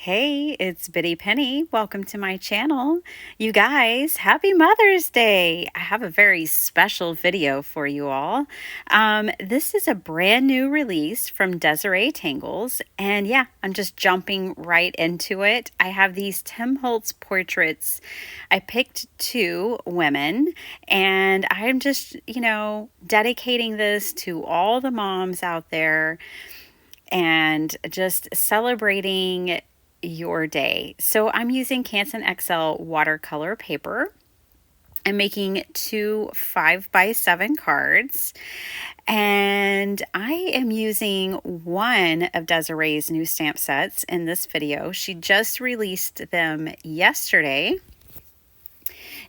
Hey, it's Bitty Penny. Welcome to my channel. You guys, happy Mother's Day. I have a very special video for you all. This is a brand new release from Desiree Tangles, and yeah, I'm just jumping right into it. I have these Tim Holtz portraits. I picked two women, and I'm just, dedicating this to all the moms out there and just celebrating your day. So I'm using Canson XL watercolor paper. I'm making two 5x7 cards, and I am using one of Desiree's new stamp sets in this video. She just released them yesterday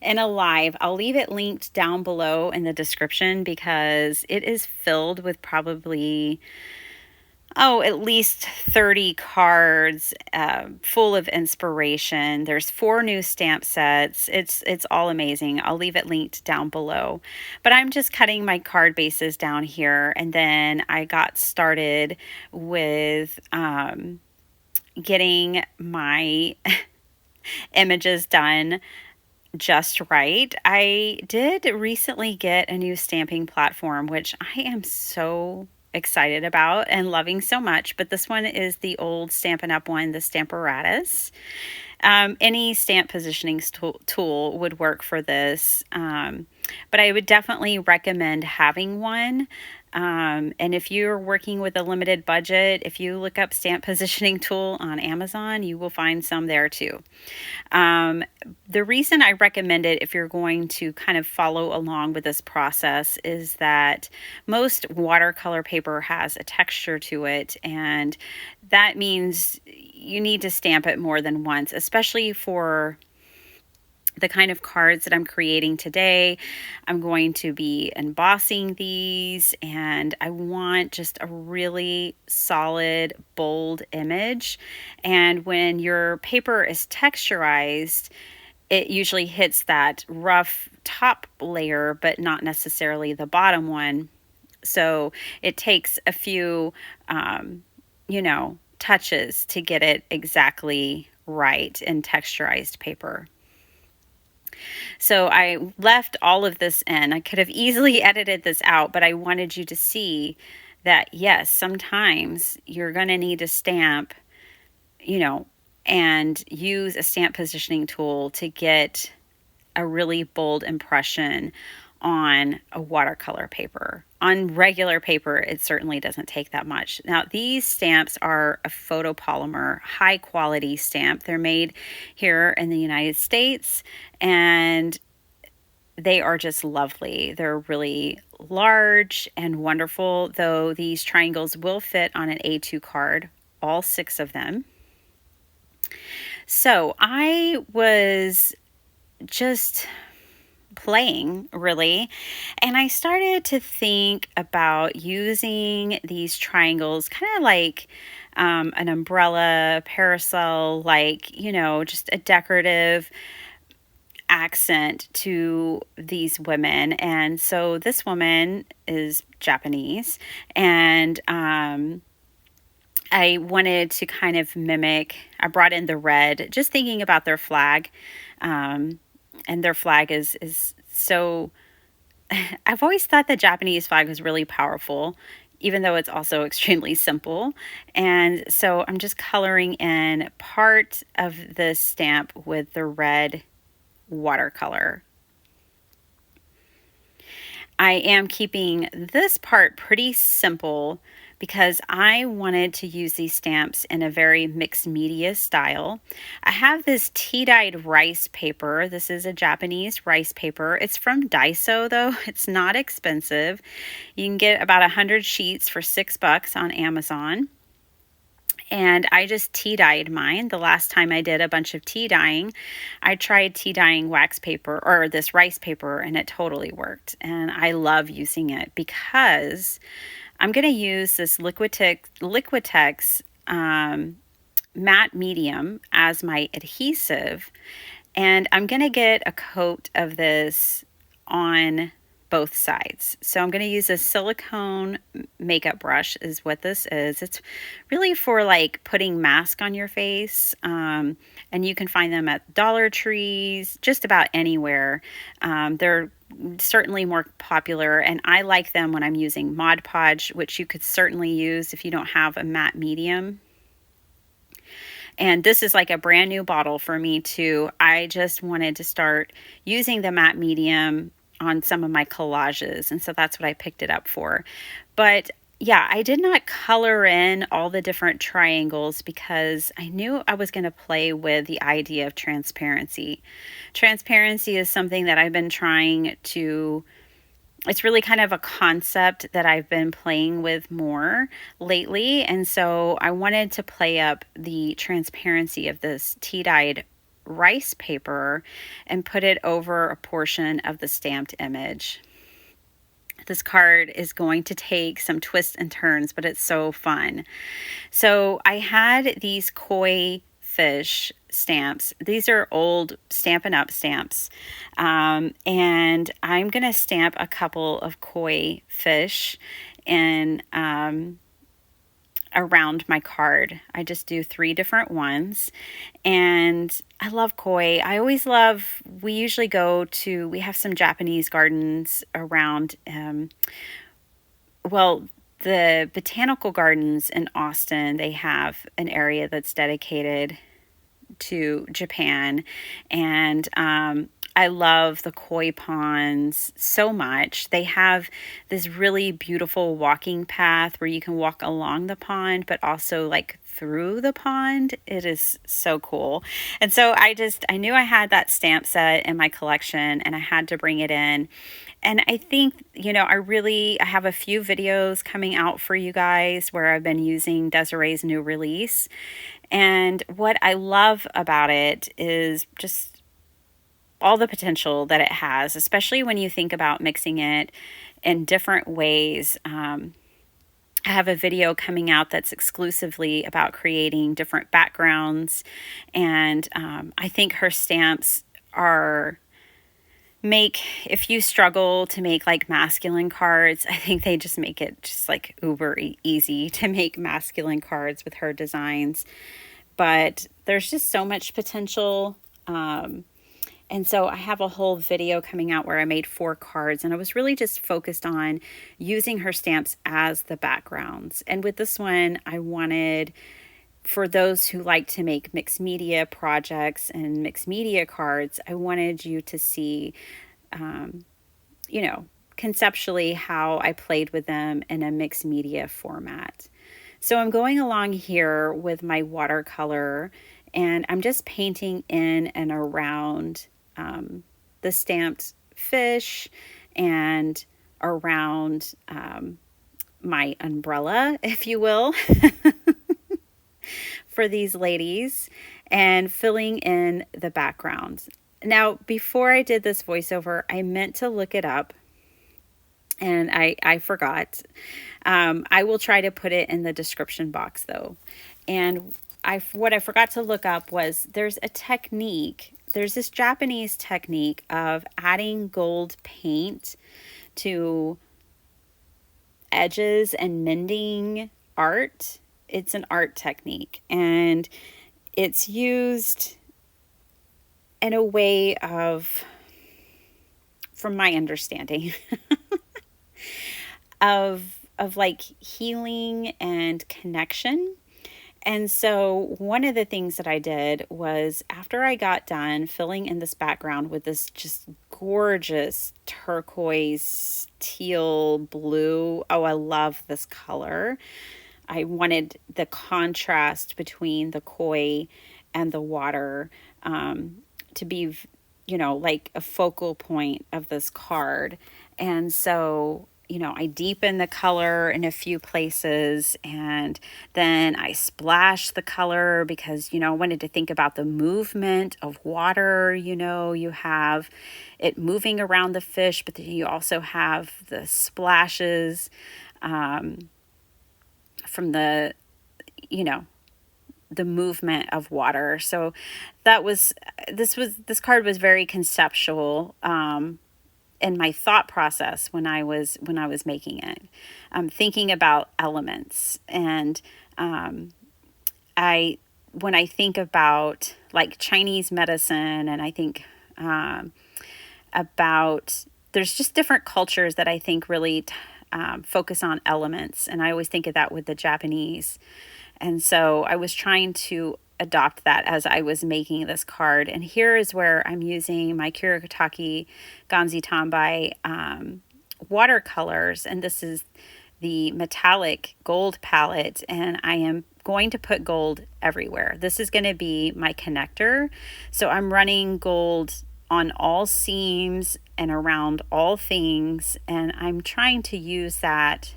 in a live. I'll leave it linked down below in the description because it is filled with probably at least 30 cards full of inspiration. There's 4 new stamp sets. It's all amazing. I'll leave it linked down below. But I'm just cutting my card bases down here, and then I got started with getting my images done just right. I did recently get a new stamping platform, which I am so excited about and loving so much, but this one is the old Stampin' Up one, the Stamparatus. Any stamp positioning tool would work for this, but I would definitely recommend having one. And if you're working with a limited budget, if you look up stamp positioning tool on Amazon, you will find some there too. The reason I recommend it if you're going to kind of follow along with this process is that most watercolor paper has a texture to it, and that means you need to stamp it more than once, especially for the kind of cards that I'm creating today. I'm going to be embossing these, and I want just a really solid, bold image. And when your paper is texturized, it usually hits that rough top layer, but not necessarily the bottom one. So it takes a few, touches to get it exactly right in texturized paper. So I left all of this in. I could have easily edited this out, but I wanted you to see that, yes, sometimes you're going to need to stamp, and use a stamp positioning tool to get a really bold impression on a watercolor paper. On regular paper, it certainly doesn't take that much. Now, these stamps are a photopolymer, high quality stamp. They're made here in the United States, and they are just lovely. They're really large and wonderful, though these triangles will fit on an A2 card, all 6 of them. So I was just playing, really, and I started to think about using these triangles kind of like an umbrella, parasol, like, just a decorative accent to these women. And so this woman is Japanese, and I wanted to kind of mimic, I brought in the red, just thinking about their flag. And their flag is so, I've always thought the Japanese flag was really powerful, even though it's also extremely simple. And so I'm just coloring in part of the stamp with the red watercolor. I am keeping this part pretty simple because I wanted to use these stamps in a very mixed media style. I have this tea-dyed rice paper. This is a Japanese rice paper. It's from Daiso, though. It's not expensive. You can get about 100 sheets for $6 on Amazon. And I just tea dyed mine. The last time I did a bunch of tea dyeing, I tried tea dyeing wax paper or this rice paper, and it totally worked. And I love using it because I'm going to use this Liquitex matte medium as my adhesive. And I'm going to get a coat of this on both sides. So I'm going to use a silicone makeup brush is what this is. It's really for like putting mask on your face. And you can find them at Dollar Trees, just about anywhere. They're certainly more popular, and I like them when I'm using Mod Podge, which you could certainly use if you don't have a matte medium. And this is like a brand new bottle for me too. I just wanted to start using the matte medium on some of my collages, and so that's what I picked it up for. But yeah, I did not color in all the different triangles because I knew I was going to play with the idea of transparency. Transparency is something that I've been trying to, it's really kind of a concept that I've been playing with more lately. And so I wanted to play up the transparency of this tea-dyed rice paper and put it over a portion of the stamped image. This card is going to take some twists and turns, but it's so fun. So I had these koi fish stamps. These are old Stampin' Up! Stamps. And I'm going to stamp a couple of koi fish and around my card. I just do 3 different ones. And I love koi. I always love, we usually go to, we have some Japanese gardens around, well, the botanical gardens in Austin, they have an area that's dedicated to Japan. And I love the koi ponds so much. They have this really beautiful walking path where you can walk along the pond, but also like through the pond. It is so cool. And so I knew I had that stamp set in my collection and I had to bring it in. And I think, I have a few videos coming out for you guys where I've been using Desiree's new release. And what I love about it is just all the potential that it has, especially when you think about mixing it in different ways. I have a video coming out that's exclusively about creating different backgrounds. And I think her stamps if you struggle to make like masculine cards, I think they just make it just like uber easy to make masculine cards with her designs. But there's just so much potential. And so I have a whole video coming out where I made 4 cards, and I was really just focused on using her stamps as the backgrounds. And with this one, I wanted, for those who like to make mixed media projects and mixed media cards, I wanted you to see, conceptually how I played with them in a mixed media format. So I'm going along here with my watercolor, and I'm just painting in and around the stamped fish and around my umbrella, if you will, for these ladies, and filling in the background. Now, before I did this voiceover, I meant to look it up, and I forgot. I will try to put it in the description box, though. And what I forgot to look up was there's this Japanese technique of adding gold paint to edges and mending art. It's an art technique, and it's used in a way of, from my understanding, of like healing and connection. And so one of the things that I did was, after I got done filling in this background with this just gorgeous turquoise teal blue, oh, I love this color. I wanted the contrast between the koi and the water to be, like a focal point of this card. And so, I deepen the color in a few places, and then I splash the color because, I wanted to think about the movement of water. You have it moving around the fish, but then you also have the splashes from the movement of water. So this card was very conceptual. in my thought process when I was making it, thinking about elements. And I when I think about like Chinese medicine, and I think about, there's just different cultures that I think really focus on elements, and I always think of that with the Japanese. And so I was trying to adopt that as I was making this card. And here is where I'm using my Kuretake Ganzi Tambai watercolors. And this is the metallic gold palette. And I am going to put gold everywhere. This is going to be my connector. So I'm running gold on all seams and around all things. And I'm trying to use that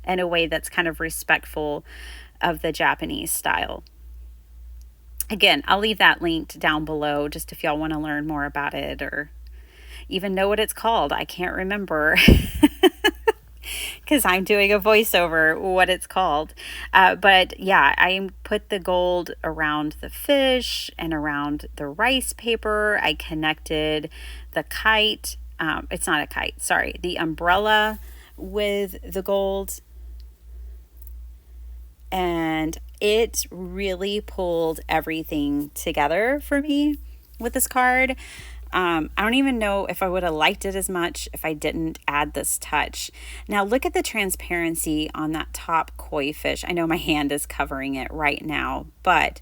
in a way that's kind of respectful of the Japanese style. Again, I'll leave that linked down below just if y'all want to learn more about it or even know what it's called. I can't remember because I'm doing a voiceover what it's called. But yeah, I put the gold around the fish and around the rice paper. I connected the kite. It's not a kite, sorry, the umbrella with the gold. And it really pulled everything together for me with this card. I don't even know if I would have liked it as much if I didn't add this touch. Now look at the transparency on that top koi fish. I know my hand is covering it right now, but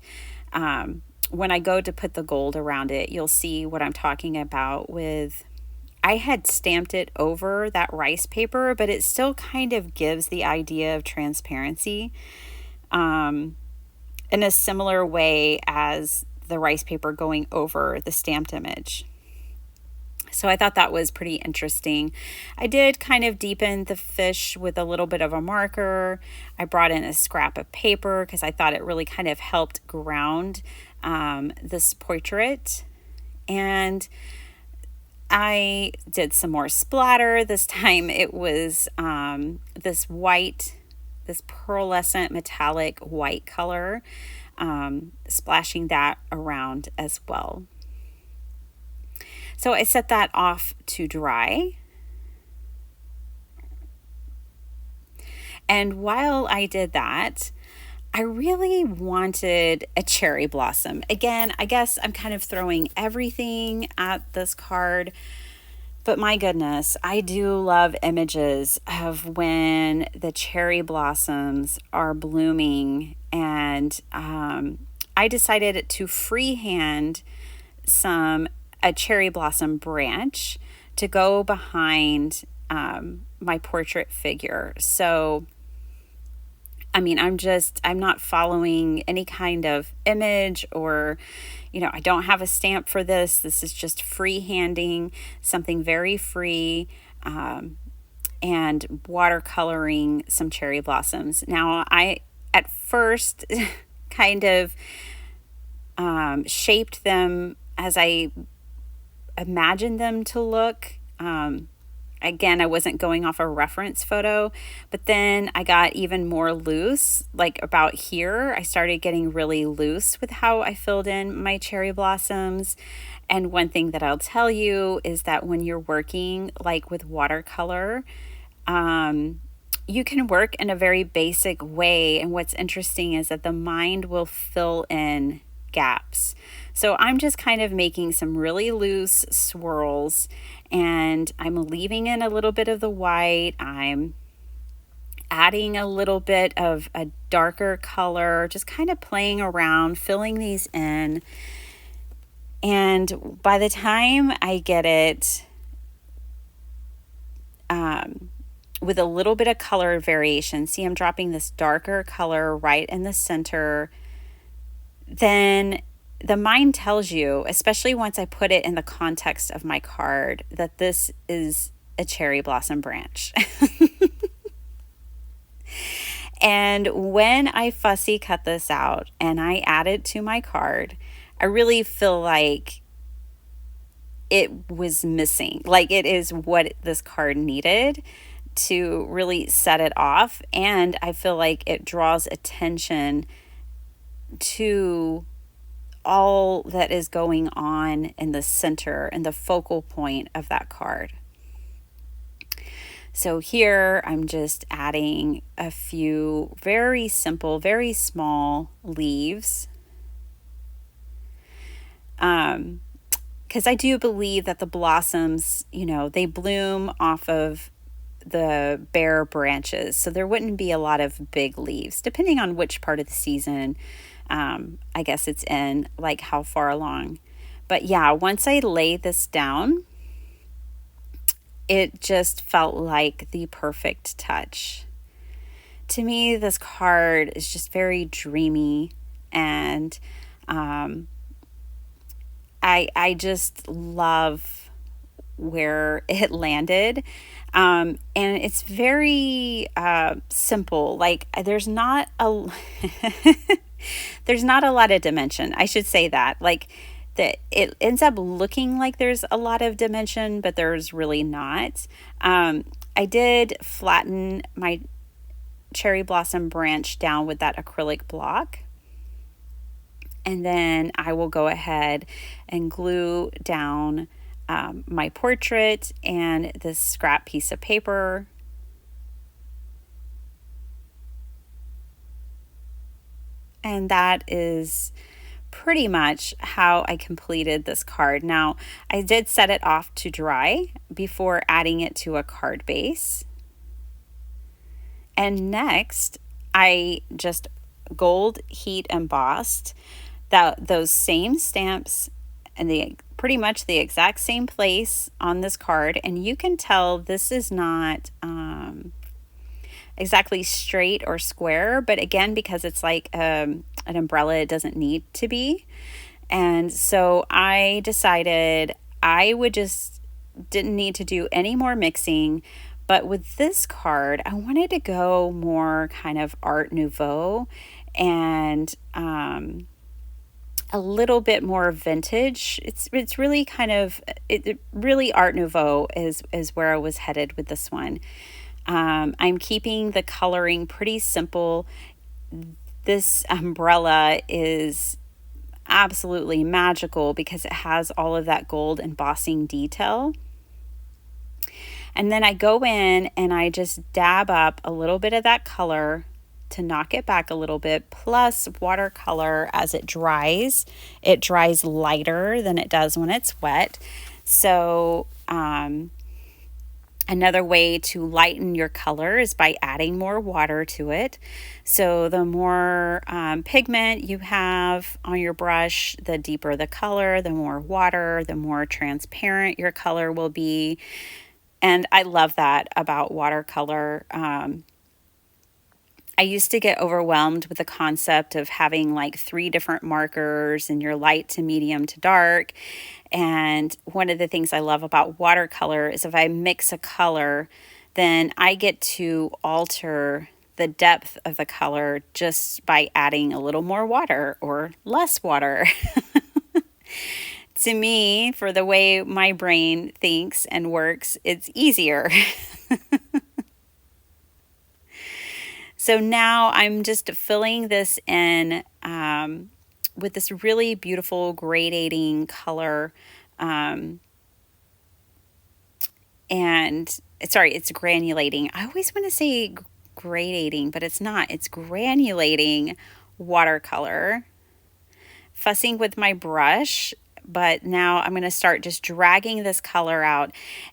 when I go to put the gold around it, you'll see what I'm talking about with, I had stamped it over that rice paper, but it still kind of gives the idea of transparency in a similar way as the rice paper going over the stamped image. So I thought that was pretty interesting. I did kind of deepen the fish with a little bit of a marker. I brought in a scrap of paper because I thought it really kind of helped ground this portrait. And I did some more splatter. This time it was this pearlescent metallic white color, splashing that around as well. So I set that off to dry. And while I did that, I really wanted a cherry blossom. Again, I guess I'm kind of throwing everything at this card, but my goodness, I do love images of when the cherry blossoms are blooming. And I decided to freehand a cherry blossom branch to go behind my portrait figure. So I mean, I'm not following any kind of image or, I don't have a stamp for this. This is just freehanding something very free, and watercoloring some cherry blossoms. Now, I, at first, kind of shaped them as I imagined them to look. Again, I wasn't going off a reference photo, but then I got even more loose. Like about here, I started getting really loose with how I filled in my cherry blossoms. And one thing that I'll tell you is that when you're working like with watercolor, you can work in a very basic way. And what's interesting is that the mind will fill in gaps. So I'm just kind of making some really loose swirls, and I'm leaving in a little bit of the white. I'm adding a little bit of a darker color, just kind of playing around, filling these in. And by the time I get it with a little bit of color variation, see, I'm dropping this darker color right in the center, then the mind tells you, especially once I put it in the context of my card, that this is a cherry blossom branch. And when I fussy cut this out and I add it to my card, I really feel like it was missing. Like it is what this card needed to really set it off. And I feel like it draws attention to all that is going on in the center and the focal point of that card. So here I'm just adding a few very simple, very small leaves. Because I do believe that the blossoms, they bloom off of the bare branches. So there wouldn't be a lot of big leaves, depending on which part of the season, I guess it's in, like how far along. But yeah, once I laid this down, it just felt like the perfect touch. To me, this card is just very dreamy, and I just love where it landed. And it's very simple. Like there's not a there's not a lot of dimension. I should say that. Like that it ends up looking like there's a lot of dimension, but there's really not. I did flatten my cherry blossom branch down with that acrylic block. And then I will go ahead and glue down my portrait and this scrap piece of paper. And that is pretty much how I completed this card. Now, I did set it off to dry before adding it to a card base. And next, I just gold heat embossed those same stamps and pretty much the exact same place on this card. And you can tell this is not exactly straight or square, but again, because it's like an umbrella, it doesn't need to be. And so I decided I would just didn't need to do any more mixing. But with this card, I wanted to go more kind of Art Nouveau and a little bit more vintage. It's really kind of it really Art Nouveau is where I was headed with this one. I'm keeping the coloring pretty simple. This umbrella is absolutely magical because it has all of that gold embossing detail. And then I go in and I just dab up a little bit of that color to knock it back a little bit, plus watercolor as it dries. It dries lighter than it does when it's wet. So another way to lighten your color is by adding more water to it. So the more pigment you have on your brush, the deeper the color, the more water, the more transparent your color will be. And I love that about watercolor. I used to get overwhelmed with the concept of having like 3 different markers and your light to medium to dark. And one of the things I love about watercolor is if I mix a color, then I get to alter the depth of the color just by adding a little more water or less water. To me, for the way my brain thinks and works, it's easier. So now I'm just filling this in with this really beautiful gradating color. And sorry, it's granulating. I always want to say gradating, but it's not. It's granulating watercolor. Fussing with my brush, but now I'm going to start just dragging this color out.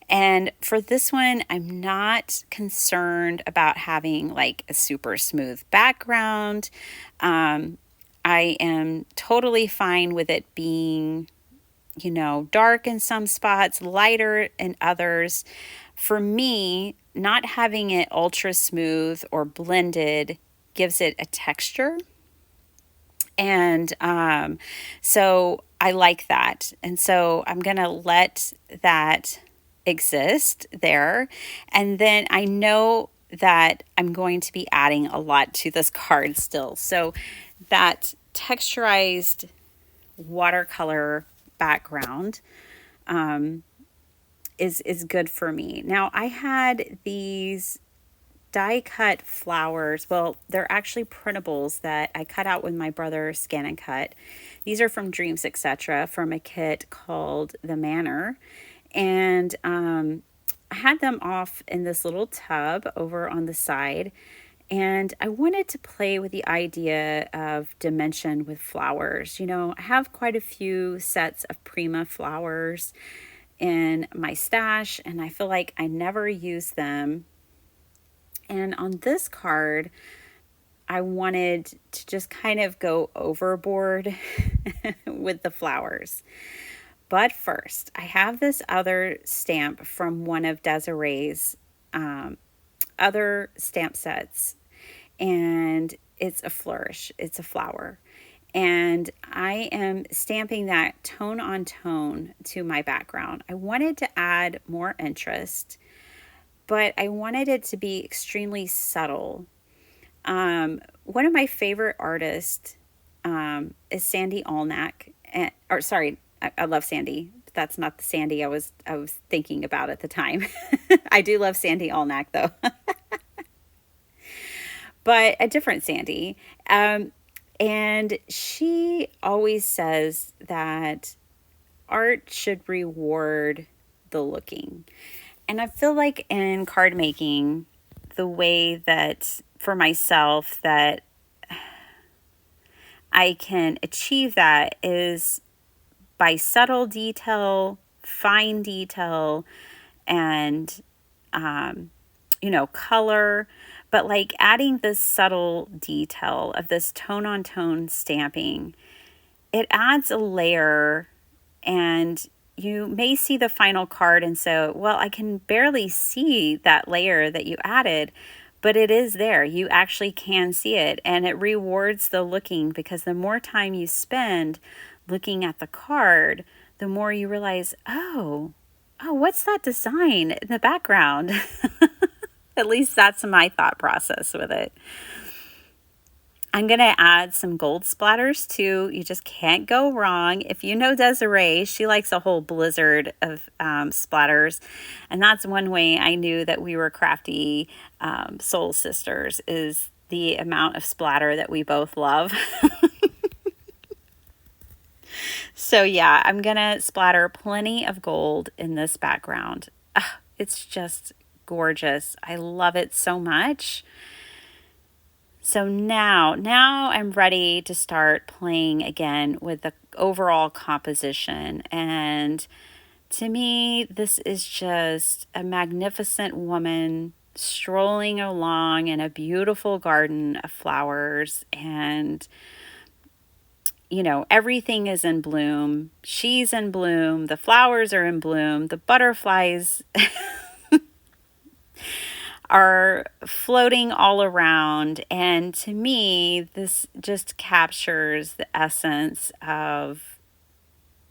And for this one, I'm not concerned about having like a super smooth background. I am totally fine with it being, dark in some spots, lighter in others. For me, not having it ultra smooth or blended gives it a texture. And so I like that. And so I'm going to let that exist there. And then I know that I'm going to be adding a lot to this card still. So that texturized watercolor background is good for me. Now I had these die cut flowers. Well, they're actually printables that I cut out with my brother Scan and Cut. These are from Dreams Etc. from a kit called The Manor. And I had them off in this little tub over on the side, and I wanted to play with the idea of dimension with flowers. I have quite a few sets of Prima flowers in my stash, and I feel like I never use them. And on this card, I wanted to just kind of go overboard with the flowers. But first, I have this other stamp from one of Desiree's other stamp sets, and it's a flourish, it's a flower. And I am stamping that tone on tone to my background. I wanted to add more interest, but I wanted it to be extremely subtle. One of my favorite artists is Sandy Allnack. Or sorry, I love Sandy. But that's not the Sandy I was thinking about at the time. I do love Sandy Allnack though, but a different Sandy. And she always says that art should reward the looking. And I feel like in card making, the way that for myself that I can achieve that is by subtle detail, fine detail, and color, but like adding this subtle detail of this tone on tone stamping, it adds a layer. And you may see the final card and say, well, I can barely see that layer that you added, but it is there. You actually can see it, and it rewards the looking, because the more time you spend looking at the card, the more you realize, oh, what's that design in the background? At least that's my thought process with it. I'm going to add some gold splatters too. You just can't go wrong. If you know Desiree, she likes a whole blizzard of splatters. And that's one way I knew that we were crafty soul sisters, is the amount of splatter that we both love. So yeah, I'm going to splatter plenty of gold in this background. It's just gorgeous. I love it so much. So now I'm ready to start playing again with the overall composition. And to me, this is just a magnificent woman strolling along in a beautiful garden of flowers. And, everything is in bloom. She's in bloom. The flowers are in bloom. The butterflies are floating all around. And to me, this just captures the essence of,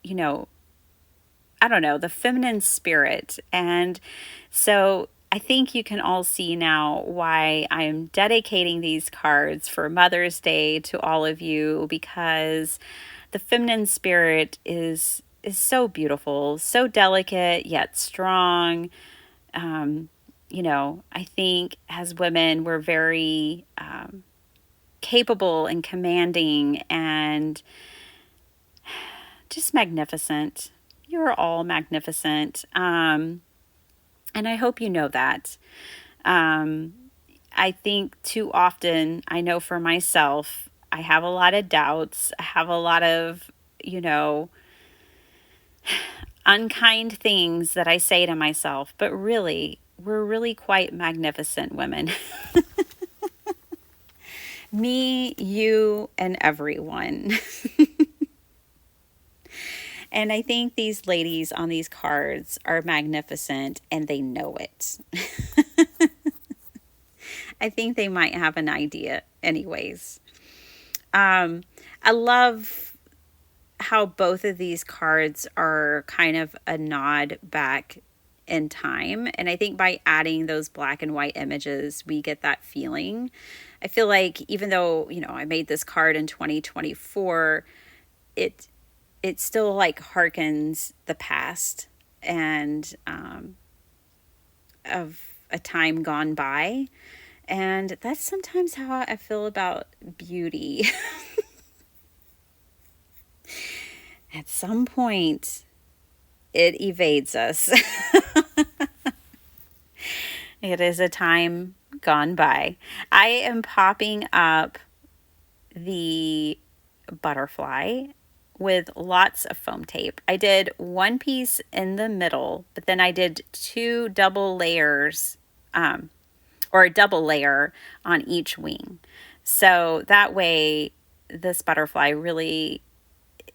I don't know, the feminine spirit. And so I think you can all see now why I'm dedicating these cards for Mother's Day to all of you, because the feminine spirit is so beautiful, so delicate yet strong. I think as women, we're very capable and commanding and just magnificent. You're all magnificent. And I hope you know that. I think too often, I know for myself, I have a lot of doubts. I have a lot of, unkind things that I say to myself, but really, we're really quite magnificent women. Me, you, and everyone. And I think these ladies on these cards are magnificent, and they know it. I think they might have an idea anyways. I love how both of these cards are kind of a nod back in time. And I think by adding those black and white images, we get that feeling. I feel like even though, I made this card in 2024, it still like harkens the past and of a time gone by. And that's sometimes how I feel about beauty. At some point, it evades us. It is a time gone by. I am popping up the butterfly with lots of foam tape. I did one piece in the middle, but then I did two double layers, or a double layer on each wing. So that way, this butterfly really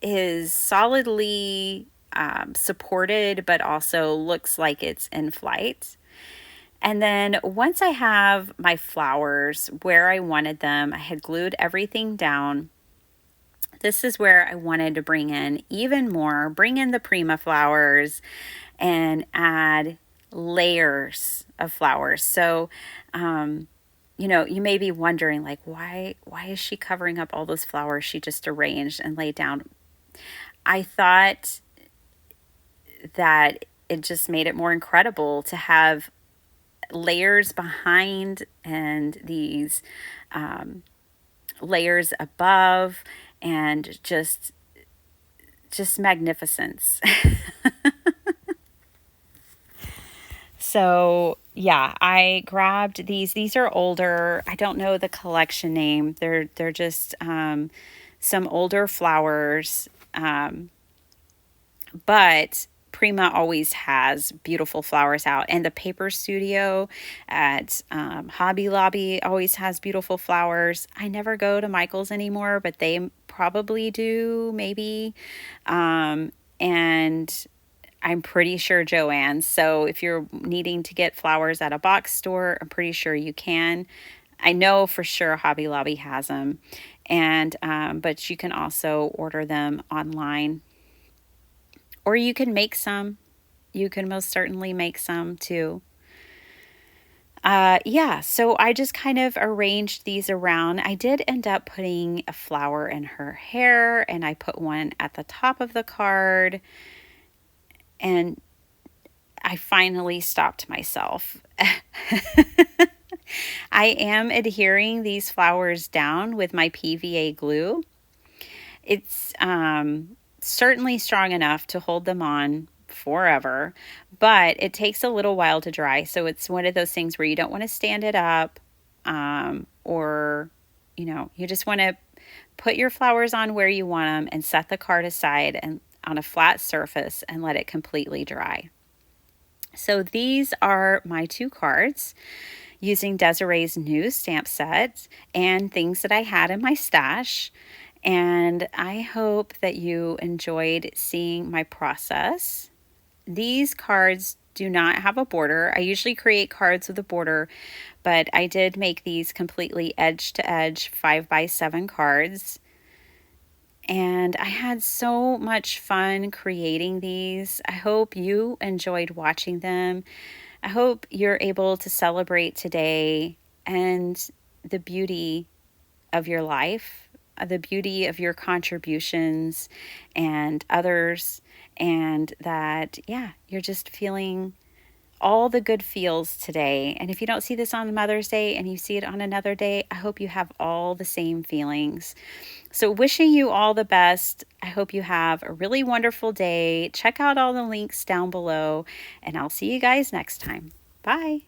is solidly supported, but also looks like it's in flight. And then once I have my flowers where I wanted them, I had glued everything down. This is where I wanted to bring in even more, bring in the Prima flowers and add layers of flowers. So, you may be wondering, like, why is she covering up all those flowers she just arranged and laid down? I thought that it just made it more incredible to have layers behind and these layers above, and just magnificence. So yeah, I grabbed these. These are older. I don't know the collection name. They're just some older flowers, but Prima always has beautiful flowers out, and the paper studio at Hobby Lobby always has beautiful flowers. I never go to Michael's anymore, but they probably do, maybe. And I'm pretty sure Joann's. So if you're needing to get flowers at a box store, I'm pretty sure you can. I know for sure Hobby Lobby has them, and but you can also order them online, or you can make some. You can most certainly make some too. Yeah, so I just kind of arranged these around. I did end up putting a flower in her hair, and I put one at the top of the card, and I finally stopped myself. I am adhering these flowers down with my PVA glue. It's certainly strong enough to hold them on forever, but it takes a little while to dry. So it's one of those things where you don't want to stand it up, or, you just want to put your flowers on where you want them and set the card aside and on a flat surface and let it completely dry. So these are my two cards using Desiree's new stamp set and things that I had in my stash. And I hope that you enjoyed seeing my process. These cards do not have a border. I usually create cards with a border, but I did make these completely edge to edge 5x7 cards. And I had so much fun creating these. I hope you enjoyed watching them. I hope you're able to celebrate today and the beauty of your life, the beauty of your contributions and others, and that, yeah, you're just feeling all the good feels today. And if you don't see this on Mother's Day and you see it on another day, I hope you have all the same feelings. So wishing you all the best. I hope you have a really wonderful day. Check out all the links down below, and I'll see you guys next time. Bye.